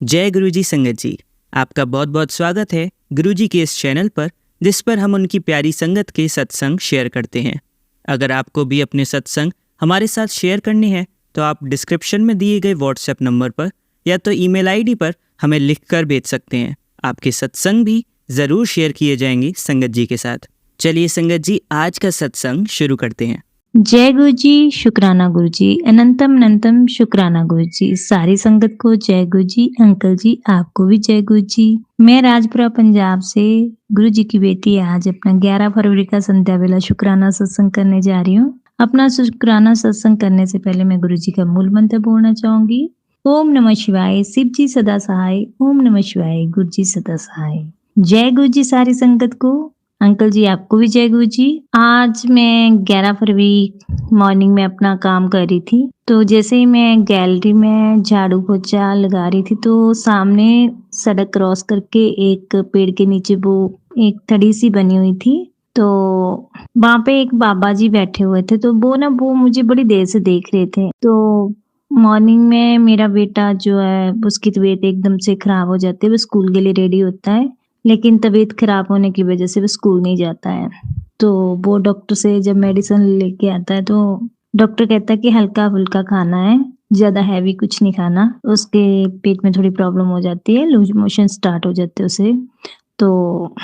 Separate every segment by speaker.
Speaker 1: जय गुरुजी संगत जी, आपका बहुत बहुत स्वागत है गुरुजी के इस चैनल पर, जिस पर हम उनकी प्यारी संगत के सत्संग शेयर करते हैं। अगर आपको भी अपने सत्संग हमारे साथ शेयर करने हैं तो आप डिस्क्रिप्शन में दिए गए व्हाट्सएप नंबर पर या तो ईमेल आईडी पर हमें लिखकर भेज सकते हैं। आपके सत्संग भी ज़रूर शेयर किए जाएंगे संगत जी के साथ। चलिए संगत जी, आज का सत्संग शुरू करते हैं।
Speaker 2: जय गुरु जी, शुक्राना गुरु जी, अनंतम अनंतम शुक्राना गुरु जी। सारी संगत को जय गुरु जी। अंकल जी आपको भी जय गुरु जी। मैं राजपुरा पंजाब से गुरु जी की बेटी आज अपना 11 फरवरी का संध्या वेला शुक्राना सत्संग करने जा रही हूँ। अपना शुक्राना सत्संग करने से पहले मैं गुरु जी का मूल मंत्र बोलना चाहूंगी। ओम नमः शिवाय, शिव जी सदा सहाय। ओम नमः शिवाय, गुरु जी सदा सहाय। जय गुरु जी सारी संगत को। अंकल जी आपको भी जय गुरु जी। आज मैं 11 फरवरी मॉर्निंग में अपना काम कर रही थी, तो जैसे ही मैं गैलरी में झाड़ू पोछा लगा रही थी तो सामने सड़क क्रॉस करके एक पेड़ के नीचे वो एक थड़ी सी बनी हुई थी, तो वहां पे एक बाबा जी बैठे हुए थे। तो वो मुझे बड़ी देर से देख रहे थे। तो मॉर्निंग में मेरा बेटा जो है उसकी तबीयत एकदम से खराब हो जाती है, वो स्कूल के लिए रेडी होता है, लेकिन तबीयत खराब होने की वजह से वो स्कूल नहीं जाता है। तो वो डॉक्टर से जब मेडिसिन लेके आता है तो डॉक्टर कहता है कि हल्का फुल्का खाना है, ज्यादा हैवी कुछ नहीं खाना। उसके पेट में थोड़ी प्रॉब्लम हो जाती है, लूज मोशन स्टार्ट हो जाते हैं उसे, तो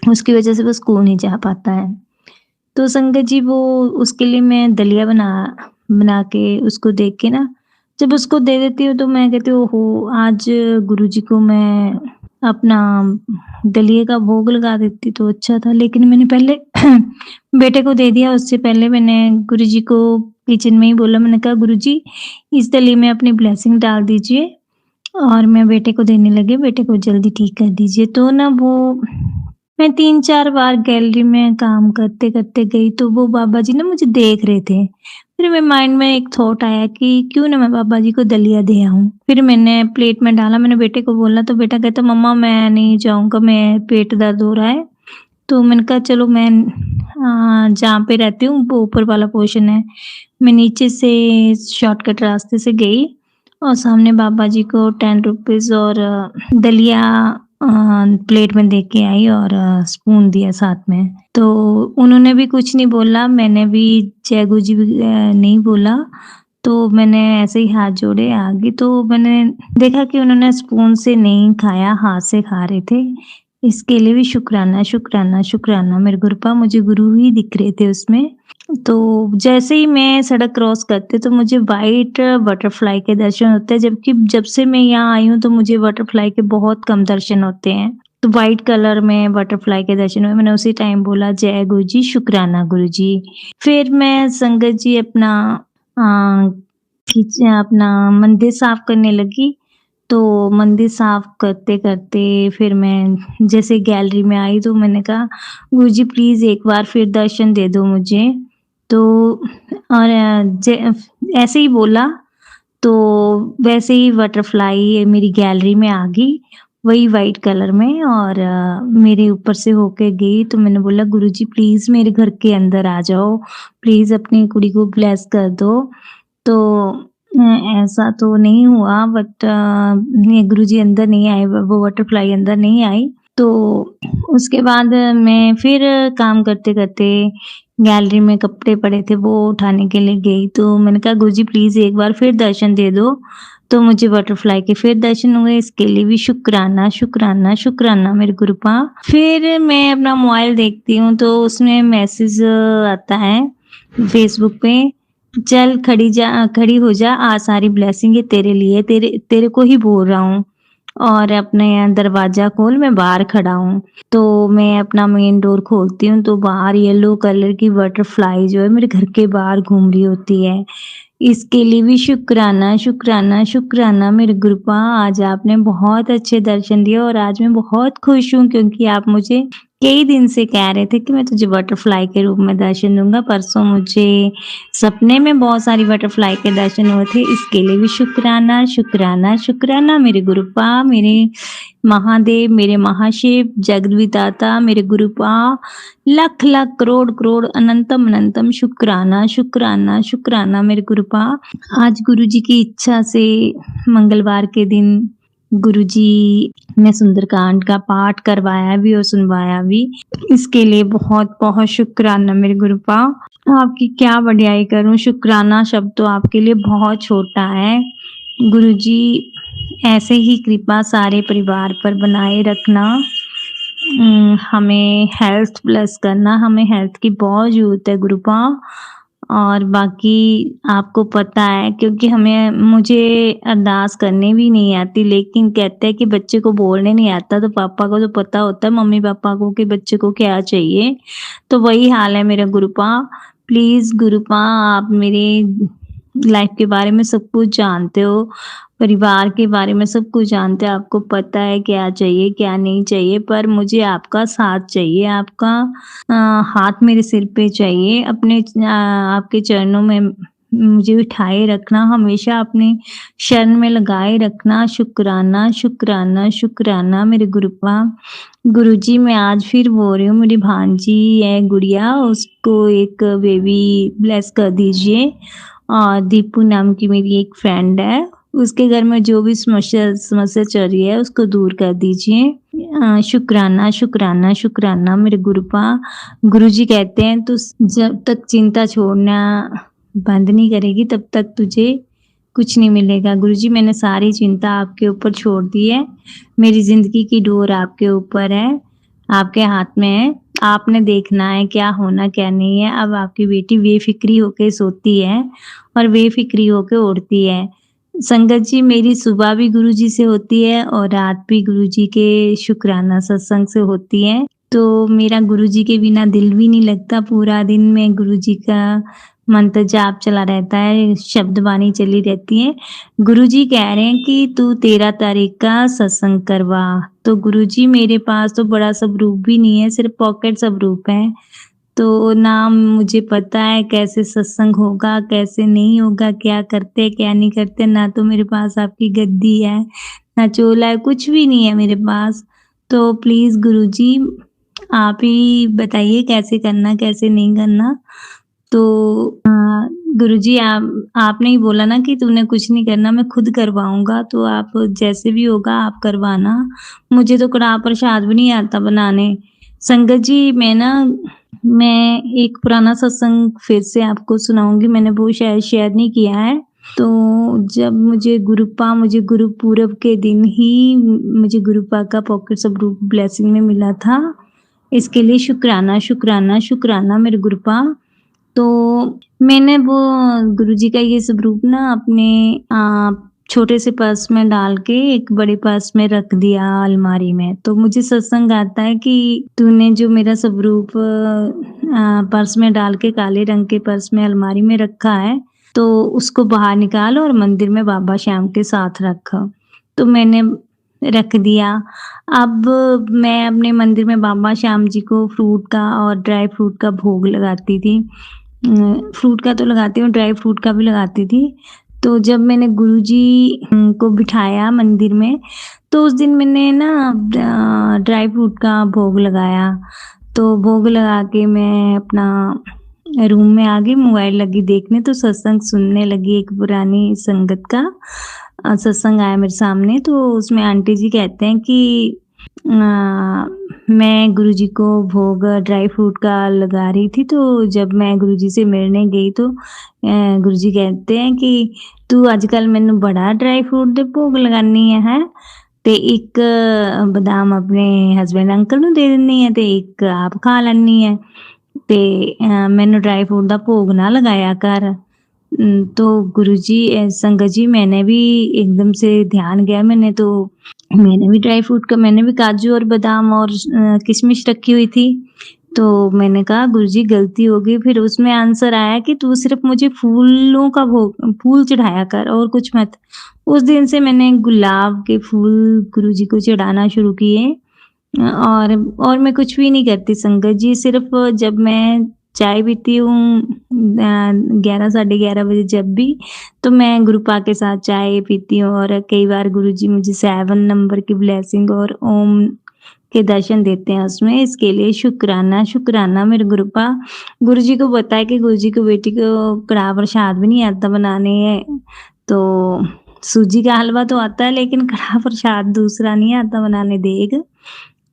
Speaker 2: उसकी वजह से वो स्कूल नहीं जा पाता है। तो संगत जी वो उसके लिए मैं दलिया बना के उसको देख के ना, जब उसको दे देती हूँ तो मैं कहती हूँ ओहो, आज गुरुजी को मैं अपना दलिए का भोग लगा देती तो अच्छा था, लेकिन मैंने पहले बेटे को दे दिया। उससे पहले मैंने गुरुजी को किचन में ही बोला, मैंने कहा गुरुजी इस दलिए में अपनी ब्लेसिंग डाल दीजिए और मैं बेटे को देने लगी, बेटे को जल्दी ठीक कर दीजिए। तो ना वो मैं 3-4 बार गैलरी में काम करते-करते गई तो वो बाबा जी ना मुझे देख रहे थे। फिर मेरे माइंड में एक थॉट आया कि क्यों ना मैं बाबा जी को दलिया दे आऊँ। फिर मैंने प्लेट में डाला, मैंने बेटे को बोला तो बेटा कहता मम्मा मैं नहीं जाऊँगा, मैं पेट दर्द हो रहा है। तो मैंने कहा चलो मैं जहाँ पे रहती हूँ वो ऊपर वाला पोर्शन है। मैं नीचे से शॉर्टकट रास्ते से गई और सामने बाबा जी को 10 रुपीज़ और दलिया प्लेट में दे के आई और स्पून दिया साथ में। तो उन्होंने भी कुछ नहीं बोला, मैंने भी जय गुरु जी नहीं बोला। तो मैंने ऐसे ही हाथ जोड़े आगे, तो मैंने देखा कि उन्होंने स्पून से नहीं खाया, हाथ से खा रहे थे। इसके लिए भी शुक्राना, शुक्राना, शुक्राना। मेरे गुरुपा मुझे गुरु ही दिख रहे थे उसमें। तो जैसे ही मैं सड़क क्रॉस करती तो मुझे व्हाइट बटरफ्लाई के दर्शन होते हैं, जबकि जब से मैं यहाँ आई हूँ तो मुझे बटरफ्लाई के बहुत कम दर्शन होते हैं। तो व्हाइट कलर में बटरफ्लाई के दर्शन हुए। मैंने उसी टाइम बोला जय गुरु जी, शुक्राना गुरु जी। फिर मैं संगत जी अपना मंदिर साफ करने लगी। तो मंदिर साफ करते-करते फिर मैं जैसे गैलरी में आई तो मैंने कहा गुरुजी प्लीज़ एक बार फिर दर्शन दे दो मुझे। तो और ऐसे ही बोला तो वैसे ही बटरफ्लाई मेरी गैलरी में आ गई, वही व्हाइट कलर में, और मेरे ऊपर से होके गई। तो मैंने बोला गुरुजी प्लीज़ मेरे घर के अंदर आ जाओ, प्लीज़ अपनी कुड़ी को ब्लेस कर दो। तो ऐसा तो नहीं हुआ, बट नहीं, गुरुजी अंदर नहीं आए, वो बटरफ्लाई अंदर नहीं आई। तो उसके बाद मैं फिर काम करते-करते गैलरी में कपड़े पड़े थे वो उठाने के लिए गई। तो मैंने कहा गुरुजी प्लीज़ एक बार फिर दर्शन दे दो। तो मुझे बटरफ्लाई के फिर दर्शन हुए। इसके लिए भी शुक्राना, शुक्राना, शुक्राना मेरे गुरुपा। फिर मैं अपना मोबाइल देखती हूँ तो उसमें मैसेज आता है फेसबुक पे, चल खड़ी हो जा, आज सारी ब्लेसिंग है तेरे लिए, तेरे को ही बोल रहा हूँ और अपने दरवाजा खोल, मैं बाहर खड़ा हूँ। तो मैं अपना मेन डोर खोलती हूँ तो बाहर येलो कलर की बटरफ्लाई जो है मेरे घर के बाहर घूम रही होती है। इसके लिए भी शुक्राना, शुक्राना, शुक्राना मेरे गुरुपा। आज आपने बहुत अच्छे दर्शन दिए और आज मैं बहुत खुश हूँ क्योंकि आप मुझे कई दिन से कह रहे थे कि मैं तुझे बटरफ्लाई के रूप में दर्शन दूँगा। परसों मुझे सपने में बहुत सारी बटरफ्लाई के दर्शन हुए थे। इसके लिए भी शुक्राना, शुक्राना, शुक्राना मेरे गुरुपा, मेरे महादेव, मेरे महाशिव, जगद्विदाता मेरे गुरुपा। लख लख करोड़ करोड़ अनंतम अनंतम शुक्राना, शुक्राना, शुक्राना मेरे गुरुपा। आज गुरुजी की इच्छा से मंगलवार के दिन गुरुजी ने सुंदरकांड का पाठ करवाया भी और सुनवाया भी। इसके लिए बहुत-बहुत शुक्राना मेरे गुरुपा। आपकी क्या बढ़ियाई करूँ, शुक्राना शब्द तो आपके लिए बहुत छोटा है। गुरुजी ऐसे ही कृपा सारे परिवार पर बनाए रखना। हमें हेल्थ प्लस करना, हमें हेल्थ की बहुत ज़रूरत है गुरुपा। और बाकी आपको पता है, क्योंकि मुझे अरदास करनी भी नहीं आती, लेकिन कहते हैं कि बच्चे को बोलने नहीं आता, तो पापा को तो पता होता है, मम्मी-पापा को, कि बच्चे को क्या चाहिए। तो वही हाल है मेरा गुरुपा। प्लीज़ गुरुपा, आप मेरे लाइफ के बारे में सब कुछ जानते हो, परिवार के बारे में सब कुछ जानते हो, आपको पता है क्या चाहिए, क्या नहीं चाहिए, पर मुझे आपका साथ चाहिए, आपका हाथ मेरे सिर पे चाहिए। आपके चरणों में मुझे बिठाए रखना, हमेशा अपने शरण में लगाए रखना। शुक्राना, शुक्राना, शुक्राना मेरे गुरुपा। गुरुजी, मैं आज फिर बोल रही हूँ, मेरी भांजी है गुड़िया, उसको एक बेबी ब्लेस कर दीजिए। और दीपू नाम की मेरी एक फ्रेंड है, उसके घर में जो भी समस्या चल रही है उसको दूर कर दीजिए। शुक्राना, शुक्राना, शुक्राना मेरे गुरुपा। गुरुजी कहते हैं, तू जब तक चिंता छोड़ना बंद नहीं करेगी तब तक तुझे कुछ नहीं मिलेगा। गुरुजी, मैंने सारी चिंता आपके ऊपर छोड़ दी है। मेरी ज़िंदगी की डोर आपके ऊपर है, आपके हाथ में है। आपने देखना है क्या होना क्या नहीं है। अब आपकी बेटी बेफ़िक्री होके सोती है और बेफ़िक्री होके उठती है। संगत जी, मेरी सुबह भी गुरुजी से होती है और रात भी गुरुजी के शुक्राना सत्संग से होती है। तो मेरा गुरुजी के बिना दिल भी नहीं लगता, पूरा दिन में गुरुजी का मंत्र जाप चला रहता है, शब्द वाणी चली रहती है। गुरुजी कह रहे हैं कि तू 13 तारीख का सत्संग करवा। तो गुरुजी, मेरे पास तो बड़ा स्वरूप भी नहीं है, सिर्फ पॉकेट स्वरूप है। तो ना मुझे पता है कैसे सत्संग होगा, कैसे नहीं होगा, क्या करते, क्या नहीं करते। ना तो मेरे पास आपकी गद्दी है, ना चोला है, कुछ भी नहीं है मेरे पास। तो प्लीज़ गुरुजी, आप ही बताइए कैसे करना, कैसे नहीं करना। तो गुरुजी, आपने ही बोला ना कि तूने कुछ नहीं करना, मैं खुद करवाऊँगा, तो आप जैसे भी होगा आप करवाना। मुझे तो कड़ाह प्रसाद भी नहीं आता बनाने। संगत जी, मैं एक पुराना सत्संग फिर से आपको सुनाऊँगी, मैंने वो शायद शेयर नहीं किया है। तो जब मुझे गुरु पूरब के दिन ही मुझे गुरुपा का पॉकेट स्वरूप ब्लेसिंग में मिला था। इसके लिए शुक्राना, शुक्राना, शुक्राना मेरे गुरुपा। तो मैंने वो गुरुजी का ये स्वरूप ना अपने छोटे से पर्स में डाल के एक बड़े पर्स में रख दिया अलमारी में। तो मुझे सत्संग आता है कि तूने जो मेरा स्वरूप पर्स में डाल के, काले रंग के पर्स में अलमारी में रखा है, तो उसको बाहर निकाल और मंदिर में बाबा श्याम के साथ रख। तो मैंने रख दिया। अब मैं अपने मंदिर में बाबा श्याम जी को फ्रूट का और ड्राई फ्रूट का भोग लगाती थी। फ्रूट का तो लगाती हूँ, ड्राई फ्रूट का भी लगाती थी। तो जब मैंने गुरुजी को बिठाया मंदिर में, तो उस दिन मैंने ना ड्राई फ्रूट का भोग लगाया। तो भोग लगा के मैं अपना रूम में आ गई, मोबाइल लगी देखने, तो सत्संग सुनने लगी। एक पुरानी संगत का सत्संग आया मेरे सामने, तो उसमें आंटी जी कहते हैं कि मैं गुरुजी को भोग ड्राई फ्रूट का लगा रही थी, तो जब मैं गुरुजी से मिलने गई तो गुरुजी कहते हैं कि तू आजकल मैनू बड़ा ड्राई फ्रूट दे भोग लगानी है ते एक बादाम अपने हसबैंड अंकल नू दे दिंदी है ते एक आप खा लैनी है ते मैनू ड्राई फ्रूट दा भोग ना लगाया कर। तो गुरुजी संगत जी, मैंने भी एकदम से ध्यान गया, मैंने भी ड्राई फ्रूट का, मैंने भी काजू और बादाम और किशमिश रखी हुई थी। तो मैंने कहा गुरुजी गलती हो गई। फिर उसमें आंसर आया कि तू सिर्फ मुझे फूल चढ़ाया कर और कुछ मत। उस दिन से मैंने गुलाब के फूल गुरुजी को चढ़ाना शुरू किए। और मैं कुछ भी नहीं करती संगत जी, सिर्फ जब मैं चाय पीती हूँ 11 साढ़े 11 बजे जब भी, तो मैं गुरुपा के साथ चाय पीती हूँ। और कई बार गुरुजी मुझे 7 नंबर की ब्लेसिंग और ओम के दर्शन देते हैं उसमें। इसके लिए शुक्राना, शुक्राना मेरे गुरुपा। गुरुजी को पता है कि गुरुजी को बेटी को कड़ाह प्रसाद भी नहीं आता बनाने, तो सूजी का हलवा तो आता है लेकिन कड़ा प्रसाद दूसरा नहीं आता बनाने, देग।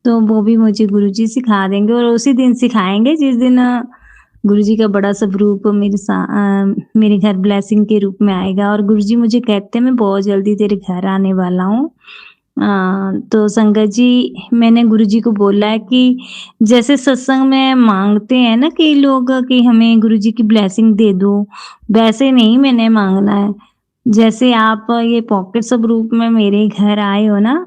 Speaker 2: तो वो भी मुझे गुरुजी सिखा देंगे और उसी दिन सिखाएँगे जिस दिन गुरुजी का बड़ा स्वरूप मेरे घर ब्लेसिंग के रूप में आएगा और गुरुजी मुझे कहते हैं मैं बहुत जल्दी तेरे घर आने वाला हूँ। तो संगत जी मैंने गुरुजी को बोला है कि जैसे सत्संग में माँगते हैं ना कई लोग कि हमें गुरुजी की ब्लेसिंग दे दो, वैसे नहीं मैंने माँगना है। जैसे आप ये पॉकेट स्वरूप में मेरे घर आए हो ना,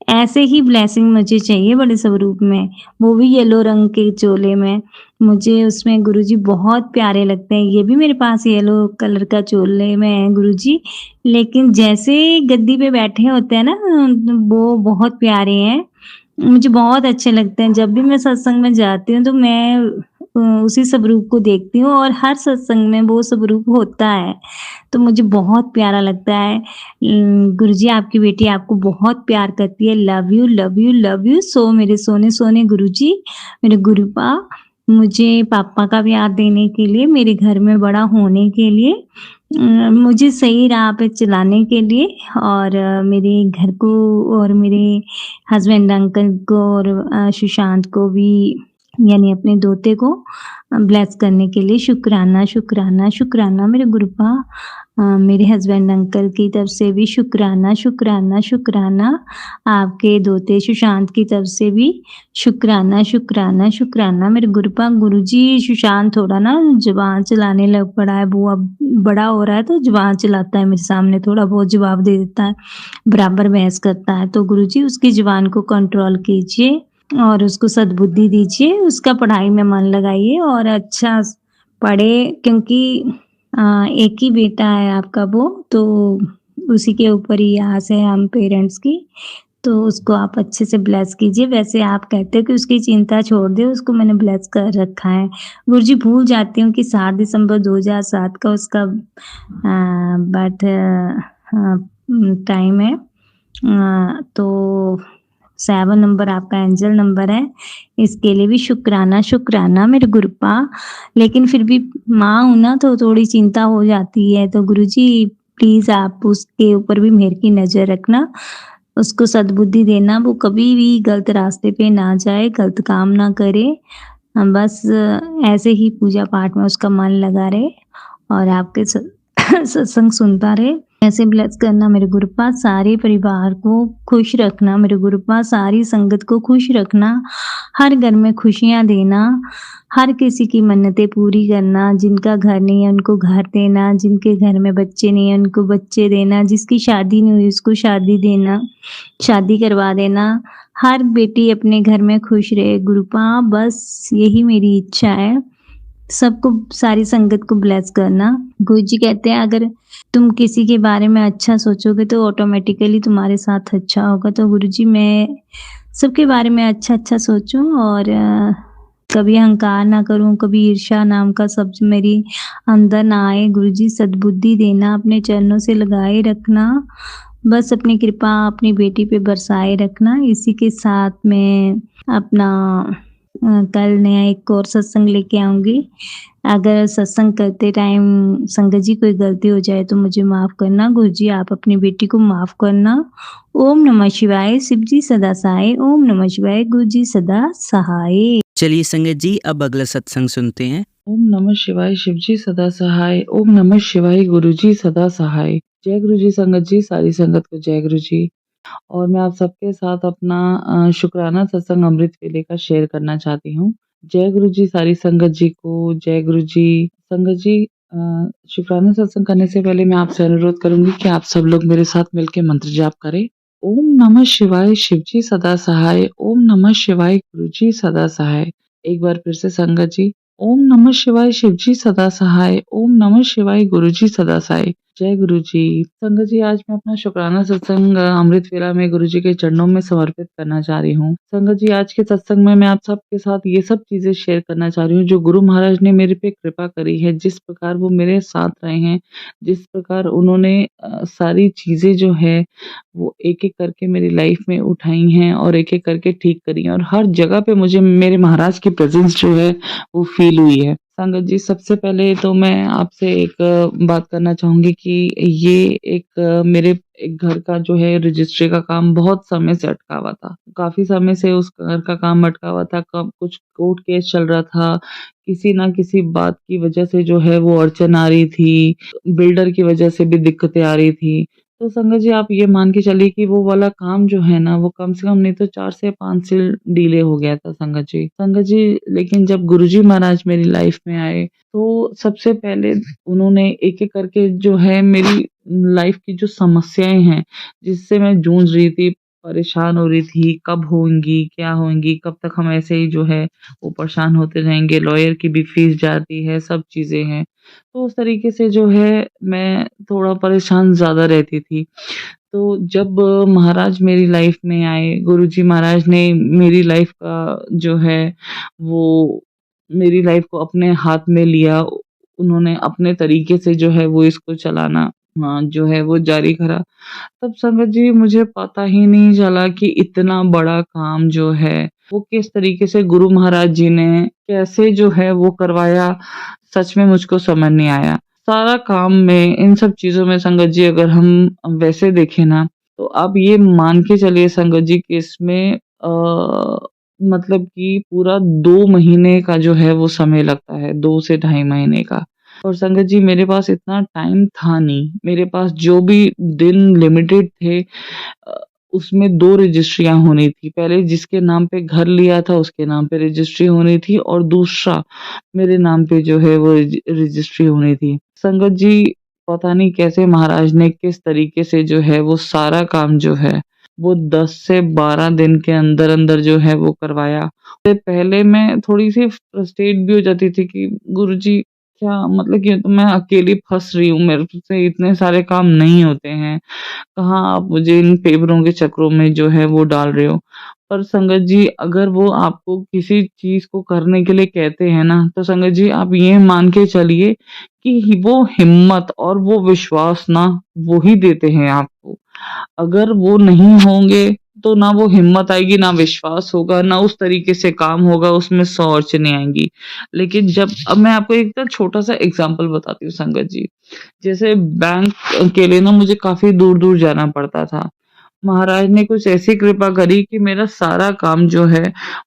Speaker 2: ऐसे ही ब्लेसिंग मुझे चाहिए बड़े स्वरूप में, वो भी येलो रंग के चोले में। मुझे उसमें गुरुजी बहुत प्यारे लगते हैं, ये भी मेरे पास येलो कलर का चोले में है गुरुजी, लेकिन जैसे गद्दी पे बैठे होते हैं ना, वो बहुत प्यारे हैं। मुझे बहुत अच्छे लगते हैं, जब भी मैं सत्संग में जाती हूँ तो मैं उसी स्वरूप को देखती हूँ और हर सत्संग में वो स्वरूप होता है, तो मुझे बहुत प्यारा लगता है। गुरुजी आपकी बेटी आपको बहुत प्यार करती है, love you, love you, love you so मेरे सोने-सोने गुरुजी, मेरे गुरुपा, मुझे पापा का प्यार देने के लिए, मेरे घर में बड़ा होने के लिए, मुझे सही राह पे चलाने के लिए और मेरे घर को और मेरे हस्बैंड अंकल को और सुशांत को भी यानी अपने दोते को ब्लेस करने के लिए शुक्राना, शुक्राना, शुक्राना मेरे गुरुपा। मेरे हस्बैंड अंकल की तरफ से भी शुक्राना, शुक्राना, शुक्राना। आपके दोते सुशांत की तरफ से भी शुक्राना, शुक्राना, शुक्राना मेरे गुरुपा। गुरुजी सुशांत थोड़ा ना ज़ुबान चलाने लग पड़ा है, वो अब बड़ा हो रहा है तो ज़ुबान चलाता है मेरे सामने, थोड़ा बहुत जवाब दे देता है, बराबर बहस करता है। तो गुरुजी उसकी ज़ुबान को कंट्रोल कीजिए और उसको सद्बुद्धि दीजिए, उसका पढ़ाई में मन लगाइए और अच्छा पढ़े क्योंकि एक ही बेटा है आपका वो, तो उसी के ऊपर ही आस है हम पेरेंट्स की, तो उसको आप अच्छे से ब्लेस कीजिए। वैसे आप कहते हो कि उसकी चिंता छोड़ दे, उसको मैंने ब्लेस कर रखा है। गुरुजी भूल जाती हूँ कि 7 दिसंबर 2007 का उसका बर्थ टाइम है। तो 7 नंबर आपका एंजल नंबर है, इसके लिए भी शुक्राना, शुक्राना मेरे गुरुपा। लेकिन फिर भी माँ हूँ ना तो थोड़ी चिंता हो जाती है, तो गुरुजी प्लीज़ आप उसके ऊपर भी मेहर की नज़र रखना, उसको सद्बुद्धि देना, वो कभी भी गलत रास्ते पे ना जाए, गलत काम ना करे। बस ऐसे ही पूजा पाठ में उसका मन लगा रहे और आपके सत्संग सुनता रहे। ऐसे ब्लेस करना मेरे गुरुपा, सारे परिवार को खुश रखना मेरे गुरुपा, सारी संगत को खुश रखना, हर घर में खुशियाँ देना, हर किसी की मन्नतें पूरी करना, जिनका घर नहीं है उनको घर देना, जिनके घर में बच्चे नहीं है उनको बच्चे देना, जिसकी शादी नहीं हुई उसको शादी देना, शादी करवा देना, हर बेटी अपने घर में खुश रहे गुरुपा, बस यही मेरी इच्छा है। सबको सारी संगत को ब्लेस करना। गुरुजी कहते हैं अगर तुम किसी के बारे में अच्छा सोचोगे तो ऑटोमेटिकली तुम्हारे साथ अच्छा होगा। तो गुरुजी मैं सबके बारे में अच्छा-अच्छा सोचूँ और कभी अहंकार ना करूँ, कभी ईर्ष्या नाम का शब्द मेरी अंदर ना आए। गुरुजी सद्बुद्धि देना, अपने चरणों से लगाए रखना, बस अपनी कृपा अपनी बेटी पे बरसाए रखना। इसी के साथ मैं अपना कल नया एक और सत्संग लेके आऊँगी। अगर सत्संग करते टाइम संगत जी कोई गलती हो जाए तो मुझे माफ़ करना। गुरुजी आप अपनी बेटी को माफ़ करना। ओम नमः शिवाय, शिव जी सदा सहाय। ओम नमः शिवाय, गुरुजी सदा सहाय।
Speaker 1: चलिए संगत जी अब अगला सत्संग सुनते हैं।
Speaker 3: ओम नमः शिवाय, शिव जी सदा सहाय। ओम नमः शिवाय, गुरु जी सदा सहाय। जय गुरु जी संगत जी, सारी संगत को जय गुरु जी। और मैं आप सबके साथ अपना शुक्राना सत्संग अमृत वेले का शेयर करना चाहती हूँ। जय गुरु जी सारी संगत जी को, जय गुरु जी। संगत जी शुक्राना सत्संग करने से पहले मैं आपसे अनुरोध करूंगी कि आप सब लोग मेरे साथ मिलकर मंत्र जाप करें। ओम नमः शिवाय, शिव जी सदा सहाय। ओम नमः शिवाय, गुरु जी सदा सहाय। एक बार फिर से संगत जी, ओम नमः शिवाय, शिव जी सदा सहाय। ओम नमः शिवाय, गुरु जी सदा सहाय। जय गुरु जी। संगत जी आज मैं अपना शुक्राना सत्संग अमृत वेला में गुरु जी के चरणों में समर्पित करना चाह रही हूँ। संगत जी आज के सत्संग में मैं आप सबके साथ ये सब चीजें शेयर करना चाह रही हूँ जो गुरु महाराज ने मेरे पे कृपा करी है, जिस प्रकार वो मेरे साथ रहे हैं, जिस प्रकार उन्होंने सारी चीजें जो है वो एक एक करके मेरी लाइफ में उठाई हैं और एक एक करके ठीक करी हैं और हर जगह पे मुझे मेरे महाराज की प्रेजेंस जो है वो फील हुई है। संगत जी, सबसे पहले तो मैं आपसे एक बात करना चाहूँगी कि ये एक मेरे एक घर का जो है रजिस्ट्री का काम बहुत समय से अटका हुआ था। काफ़ी समय से उस घर का काम अटका हुआ था, कब कुछ कोर्ट केस चल रहा था, किसी न किसी बात की वजह से जो है वो अड़चन आ रही थी, बिल्डर की वजह से भी दिक्कतें आ रही थी। तो संगत जी, आप ये मान के चलिए कि वो वाला काम जो है ना, वो कम से कम नहीं तो 4 से 5 साल डिले हो गया था संगत जी। संगत जी, लेकिन जब गुरुजी महाराज मेरी लाइफ में आए, तो सबसे पहले उन्होंने एक-एक करके जो है मेरी लाइफ की जो समस्याएँ हैं, जिससे मैं जूझ रही थी, परेशान हो रही थी, कब होंगी, क्या होंगी, कब तक हम ऐसे ही जो है वो परेशान होते रहेंगे, लॉयर की भी फीस जाती है, सब चीज़ें हैं। तो उस तरीके से जो है मैं थोड़ा परेशान ज़्यादा रहती थी। तो जब महाराज मेरी लाइफ में आए, गुरुजी महाराज ने मेरी लाइफ का जो है वो मेरी लाइफ को अपने हाथ में लिया। उन्होंने अपने तरीके से जो है वो इसको चलाना जो है वो जारी करा। तब संगत जी, मुझे पता ही नहीं चला कि इतना बड़ा काम जो है, वो किस तरीके से गुरु महाराज जी ने कैसे जो है वो करवाया, सच में मुझको समझ नहीं आया। सारा काम में इन सब चीज़ों में संगत जी, अगर हम वैसे देखें ना, तो आप ये मान के चलिए संगत जी कि इसमें मतलब कि पूरा 2 महीने का जो है वो समय लगता है, 2 से ढाई महीने का। और संगत जी, मेरे पास इतना टाइम था नहीं, मेरे पास जो भी दिन लिमिटेड थे अ, उसमें 2 रजिस्ट्रियाँ होनी थी। पहले जिसके नाम पे घर लिया था उसके नाम पे रजिस्ट्री होनी थी और दूसरा मेरे नाम पे जो है वो रजिस्ट्री होनी थी। संगत जी, पता नहीं कैसे महाराज ने किस तरीके से जो है वो सारा काम जो है वो 10 से 12 दिन के अंदर-अंदर जो है वो करवाया। उससे पहले मैं थोड़ी-सी फ्रस्ट्रेट भी हो जाती थी कि गुरुजी, क्या मतलब कि तो मैं अकेली फँस रही हूँ, मेरे से इतने सारे काम नहीं होते हैं। कहाँ आप मुझे इन पेपरों के चक्करों में जो है वो डाल रहे हो। पर संगत जी, अगर वो आपको किसी चीज़ को करने के लिए कहते हैं ना, तो संगत जी आप ये मान के चलिए कि वो हिम्मत और वो विश्वास ना वो ही देते हैं आपको। अगर वो नहीं होंगे, तो ना वो हिम्मत आएगी, ना विश्वास होगा, ना उस तरीके से काम होगा, उसमें 100 अड़चनें आएँगी। लेकिन जब अब मैं आपको एक ना छोटा-सा एग्ज़ाम्पल बताती हूँ संगत जी। जैसे बैंक के लिए ना मुझे काफ़ी दूर-दूर जाना पड़ता था। महाराज ने कुछ ऐसी कृपा करी कि मेरा सारा काम जो है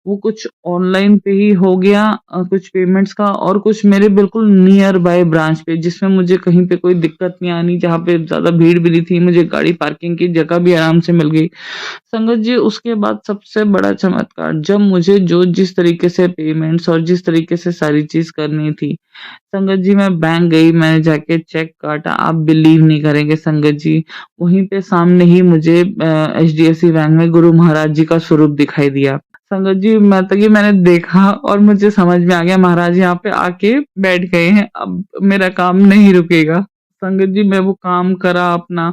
Speaker 3: वो कुछ ऑनलाइन पे ही हो गया, कुछ पेमेंट्स का और कुछ मेरे बिल्कुल नियर बाय ब्रांच पे, जिसमें मुझे कहीं पे कोई दिक्कत नहीं आनी, जहाँ पे ज़्यादा भीड़ भी नहीं थी, मुझे गाड़ी पार्किंग की जगह भी आराम से मिल गई। संगत जी, उसके बाद सबसे बड़ा चमत्कार, जब मुझे जो जिस तरीके से पेमेंट्स और जिस तरीके से सारी चीज़ करनी थी, संगत जी मैं बैंक गई, मैंने जाके चेक काटा, आप बिलीव नहीं करेंगे संगत जी, वहीं पे सामने ही मुझे एचडीएफसी बैंक में गुरु महाराज जी का स्वरूप दिखाई दिया। संगत जी, मैंने देखा और मुझे समझ में आ गया महाराज यहाँ पे आके बैठ गए हैं, अब मेरा काम नहीं रुकेगा। संगत जी, मैं वो काम करा अपना,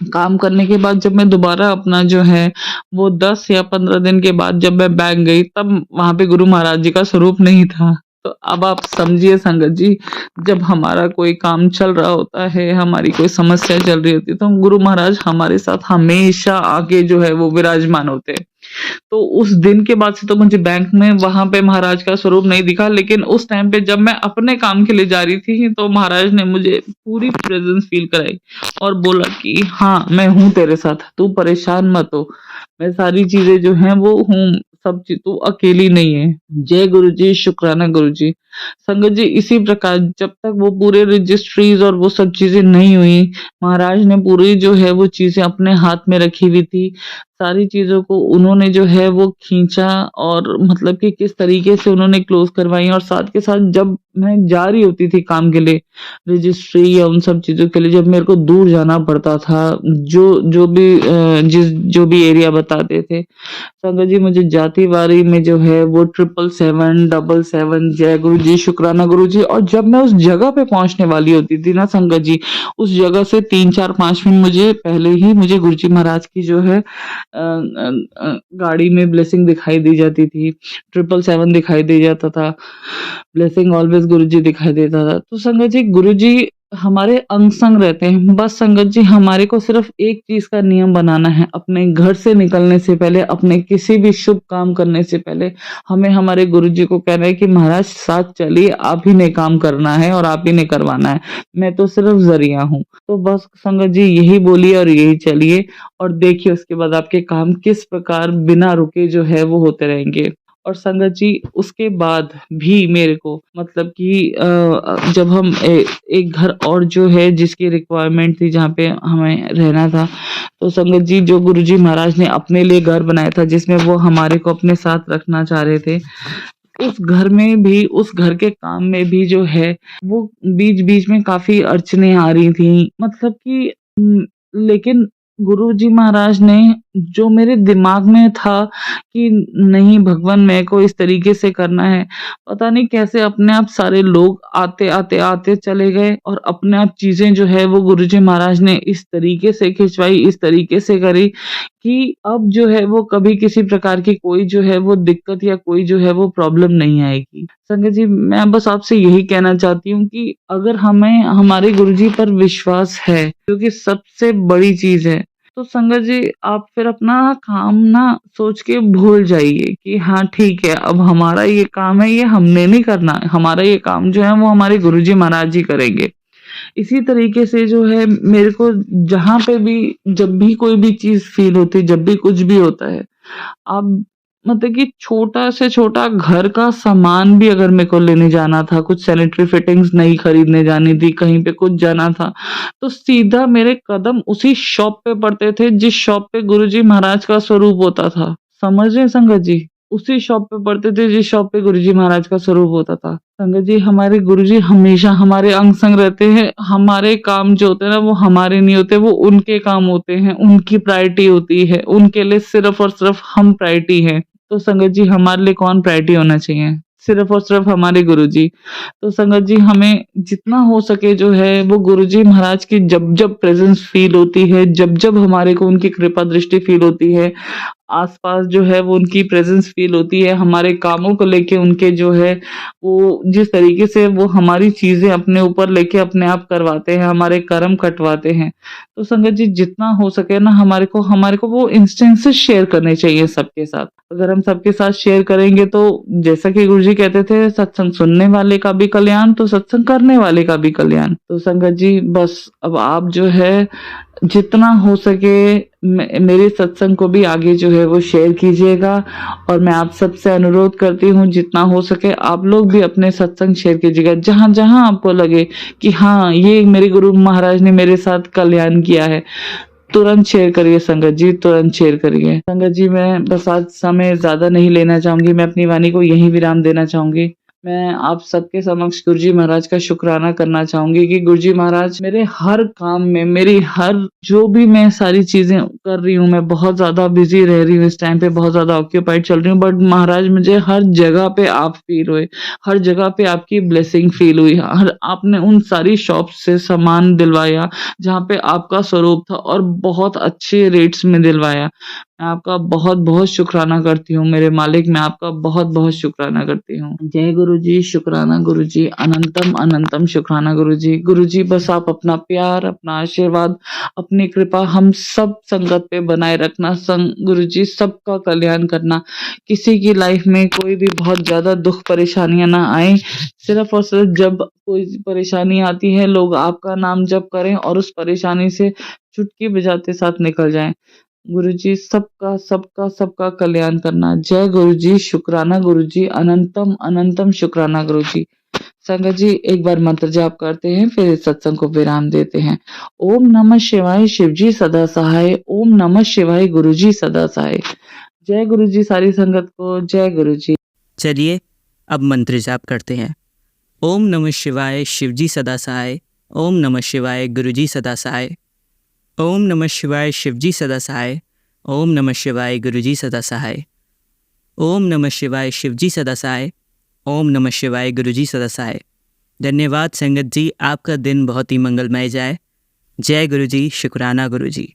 Speaker 3: काम करने के बाद जब मैं दोबारा अपना जो है वो 10 या 15 दिन के बाद जब मैं बैंक गई, तब वहाँ पे गुरु महाराज जी का स्वरूप नहीं था। तो अब आप समझिए संगत जी, जब हमारा कोई काम चल रहा होता है, हमारी कोई समस्या चल रही होती है, तो गुरु महाराज हमारे साथ हमेशा आके जो है वो विराजमान होते हैं। तो उस दिन के बाद से तो मुझे बैंक में वहाँ पे महाराज का स्वरूप नहीं दिखा, लेकिन उस टाइम पे जब मैं अपने काम के लिए जा रही थी, तो महाराज ने मुझे पूरी प्रेज़ेंस फ़ील कराई और बोला कि हाँ, मैं हूँ तेरे साथ, तू परेशान मत हो। मैं सारी चीज़ें जो हैं वो हूँ, सब चीज़ तू अकेली नहीं है। जय गुरुजी, शुक्राना गुरुजी। संगत जी, इसी प्रकार जब तक वो पूरे रजिस्ट्रीज़ और वो सब चीज़ें नहीं हुई, महाराज ने पूरी जो है वो चीज़ें अपने हाथ में रखी हुई थी। सारी चीज़ों को उन्होंने जो है वो खींचा और मतलब कि किस तरीके से उन्होंने क्लोज़ करवाई, और साथ के साथ जब मैं जा रही होती थी काम के लिए, रजिस्ट्री या उन सब चीज़ों के लिए जब मेरे को दूर जाना पड़ता था, जो भी एरिया बताते थे, संगत जी मुझे जाती बारी में जो है वो 777, 777 जय गुरुजी, शुक्राना गुरुजी, और जब मैं उस जगह पे पहुँचने वाली होती थी ना संगत जी, उस जगह से 3, 4, 5 मिनट मुझे पहले ही मुझे गुरुजी महाराज की जो है गाड़ी में ब्लेसिंग दिखाई दी जाती थी, 777 दिखाई दे जाता था, ब्लेसिंग ऑलवेज़ गुरुजी दिखाई देता था। तो संगत जी, गुरुजी हमारे अंग संग रहते हैं। बस संगत जी हमारे को सिर्फ एक चीज़ का नियम बनाना है, अपने घर से निकलने से पहले, अपने किसी भी शुभ काम करने से पहले हमें हमारे गुरुजी को कहना है कि महाराज साथ चलिए, आप ही ने काम करना है और आप ही ने करवाना है, मैं तो सिर्फ ज़रिया हूँ। तो बस संगत जी यही बोलिए और यही चलिए और देखिए उसके बाद आपके काम किस प्रकार बिना रुके जो है वो होते रहेंगे। और संगत जी उसके बाद भी मेरे को मतलब कि जब हम एक घर और जो है जिसकी रिक्वायरमेंट थी जहाँ पे हमें रहना था, तो संगत जी जो गुरुजी महाराज ने अपने लिए घर बनाया था जिसमें वो हमारे को अपने साथ रखना चाह रहे थे, उस घर में भी उस घर के काम में भी जो है वो बीच-बीच में काफ़ी अड़चनें आ रही थी। मतलब कि लेकिन गुरुजी महाराज ने जो मेरे दिमाग में था कि नहीं भगवान मेरे को इस तरीके से करना है, पता नहीं कैसे अपने आप सारे लोग आते चले गए और अपने आप चीज़ें जो है वो गुरुजी महाराज ने इस तरीके से खिंचवाई, इस तरीके से करी कि अब जो है वो कभी किसी प्रकार की कोई जो है वो दिक्कत या कोई जो है वो प्रॉब्लम नहीं आएगी। संगत जी मैं बस आपसे यही कहना चाहती हूँ कि अगर हमें हमारे गुरुजी पर विश्वास है, जो कि सबसे बड़ी चीज़ है, तो संगत जी आप फिर अपना काम ना सोच के भूल जाइए कि हाँ ठीक है, अब हमारा ये काम है, ये हमने नहीं करना, हमारा ये काम जो है वो हमारे गुरुजी महाराज जी करेंगे। इसी तरीके से जो है मेरे को जहाँ पे भी जब भी कोई भी चीज़ फ़ील होती है, जब भी कुछ भी होता है, आप मतलब कि छोटा से छोटा घर का सामान भी अगर मेरे को लेने जाना था, कुछ सैनिटरी फिटिंग्स नई खरीदने जानी थी, कहीं पे कुछ जाना था, तो सीधा मेरे कदम उसी शॉप पे पड़ते थे जिस शॉप पे गुरुजी महाराज का स्वरूप होता था। समझ रहे हैं संगत जी? उसी शॉप पे पड़ते थे जिस शॉप पे गुरुजी महाराज का स्वरूप होता था। संगत जी हमारे गुरुजी हमेशा हमारे अंग संग रहते हैं। हमारे काम जो होते हैं ना वो हमारे नहीं होते, वो उनके काम होते हैं, उनकी प्रायोरिटी होती है। उनके लिए सिर्फ़ और सिर्फ़ हम प्रायोरिटी हैं। तो संगत जी हमारे लिए कौन प्रायोरिटी होना चाहिए? सिर्फ़ और सिर्फ़ हमारे गुरुजी। तो संगत जी हमें जितना हो सके जो है वो गुरुजी महाराज की जब-जब प्रेज़ेंस फ़ील होती है, जब-जब हमारे को उनकी कृपा दृष्टि फ़ील होती है, आस-पास जो है वो उनकी प्रेज़ेंस फ़ील होती है, हमारे कामों को लेके उनके जो है वो जिस तरीके से वो हमारी चीज़ें अपने ऊपर लेके अपने आप करवाते हैं, हमारे कर्म कटवाते हैं। तो संगत जी जितना हो सके ना हमारे को वो इंस्टेंसेस शेयर करने चाहिए सबके साथ। अगर हम सबके साथ शेयर करेंगे तो जैसा कि गुरुजी कहते थे सत्संग सुनने वाले का भी कल्याण तो सत्संग करने वाले का भी कल्याण। तो संगत जी बस अब आप जो है जितना हो सके मेरे सत्संग को भी आगे जो है वो शेयर कीजिएगा और मैं आप सबसे अनुरोध करती हूँ जितना हो सके आप लोग भी अपने सत्संग शेयर कीजिएगा। जहाँ-जहाँ आपको लगे कि हाँ, ये मेरे गुरु महाराज ने मेरे साथ कल्याण किया है, तुरंत शेयर करिए संगत जी, तुरंत शेयर करिए। संगत जी मैं बस आज समय ज़्यादा नहीं लेना चाहूँगी, मैं अपनी वाणी को यहीं विराम देना चाहूँगी। मैं आप सबके समक्ष गुरुजी महाराज का शुकराना करना चाहूँगी कि गुरुजी महाराज मेरे हर काम में, मेरी हर जो भी मैं सारी चीज़ें कर रही हूँ, मैं बहुत ज़्यादा बिज़ी रह रही हूँ इस टाइम पे, बहुत ज़्यादा ऑक्यूपाइड चल रही हूँ, बट महाराज मुझे हर जगह पे आप फ़ील हुए, हर जगह पे आपकी ब्लेसिंग फ़ील हुई। हर आपने उन सारी शॉप से सामान दिलवाया, जहाँ पे आपका स्वरूप था और बहुत अच्छे रेट्स में दिलवाया। मैं आपका बहुत-बहुत शुकराना करती हूँ मेरे मालिक, मैं आपका बहुत-बहुत शुकराना करती हूँ। जय गुरुजी, शुकराना गुरुजी, अनंतम शुकराना गुरुजी। गुरुजी बस आप अपना प्यार, अपना आशीर्वाद, अपनी कृपा हम सब संगत पे बनाए रखना। गुरुजी सबका कल्याण करना। किसी की लाइफ में कोई भी बहुत ज़्यादा दुःख परेशानियाँ ना आए। सिर्फ़ और सिर्फ़ जब कोई परेशानी आती है लोग आपका नाम जप करें और उस परेशानी से चुटकी बजाते साथ निकल जाएँ। गुरुजी सबका कल्याण करना। जय गुरुजी, शुकराना गुरुजी, अनंतम शुकराना गुरुजी। संगत जी एक बार मंत्र जाप करते हैं फिर इस सत्संग को विराम देते हैं। ओम नमः शिवाय शिवजी सदा सहाय, ओम नमः शिवाय गुरुजी सदा सहाय। जय गुरुजी सारी संगत को, जय गुरुजी।
Speaker 1: चलिए अब मंत्र जाप करते हैं। ओम नमः शिवाय शिवजी सदा सहाय, ओम नमः शिवाय गुरुजी सदा सहाय, ओम नमः शिवाय शिवजी सदा सहाय, ओम नमः शिवाय गुरुजी सदा सहाय, ओम नमः शिवाय शिवजी सदा सहाय, ओम नमः शिवाय गुरुजी सदा सहाय। धन्यवाद संगत जी, आपका दिन बहुत ही मंगलमय जाए। जय गुरुजी, शुकराना गुरुजी।